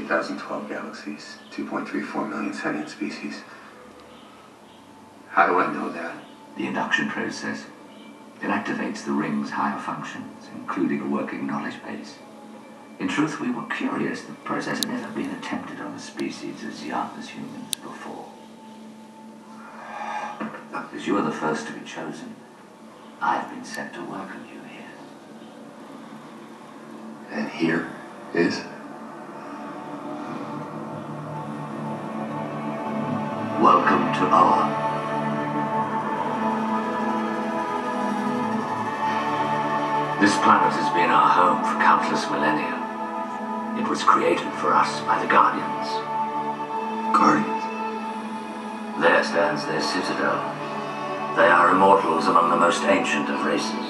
2012 galaxies, 2.34 million sentient species. How do I know that? The induction process. It activates the ring's higher functions, including a working knowledge base. In truth, we were curious. The process had never been attempted on a species as young as humans before. As you are the first to be chosen, I have been sent to welcome you here. And here is? Welcome to Oa. This planet has been our home for countless millennia. It was created for us by the Guardians. Guardians? There stands their citadel. They are immortals among the most ancient of races.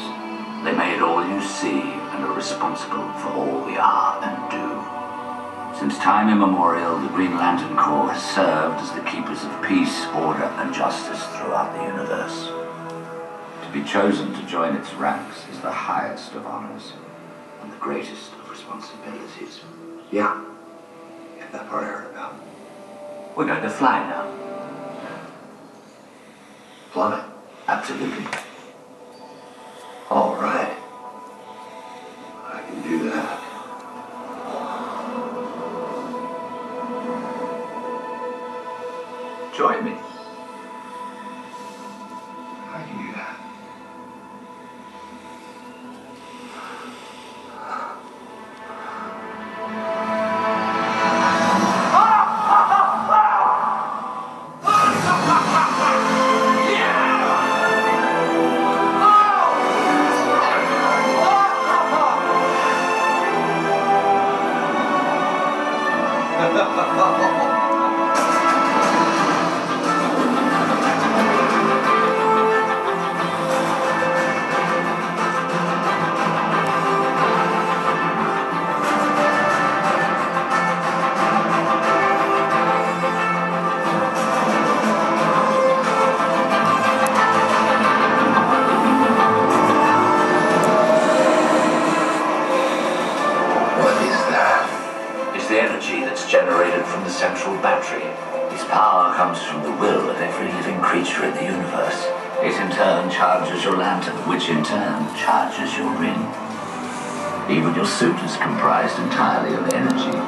They made all you see and are responsible for all we are and do. Since time immemorial, the Green Lantern Corps has served as the keepers of peace, order, and justice throughout the universe. To be chosen to join its ranks is the highest of honors and the greatest of responsibilities. Yeah, that part I heard about. We're going to fly now. Fly? Absolutely. All right. I can do that. Join me. I can do that. The energy that's generated from the central battery. Its power comes from the will of every living creature in the universe. It in turn charges your lantern, which in turn charges your ring. Even your suit is comprised entirely of energy.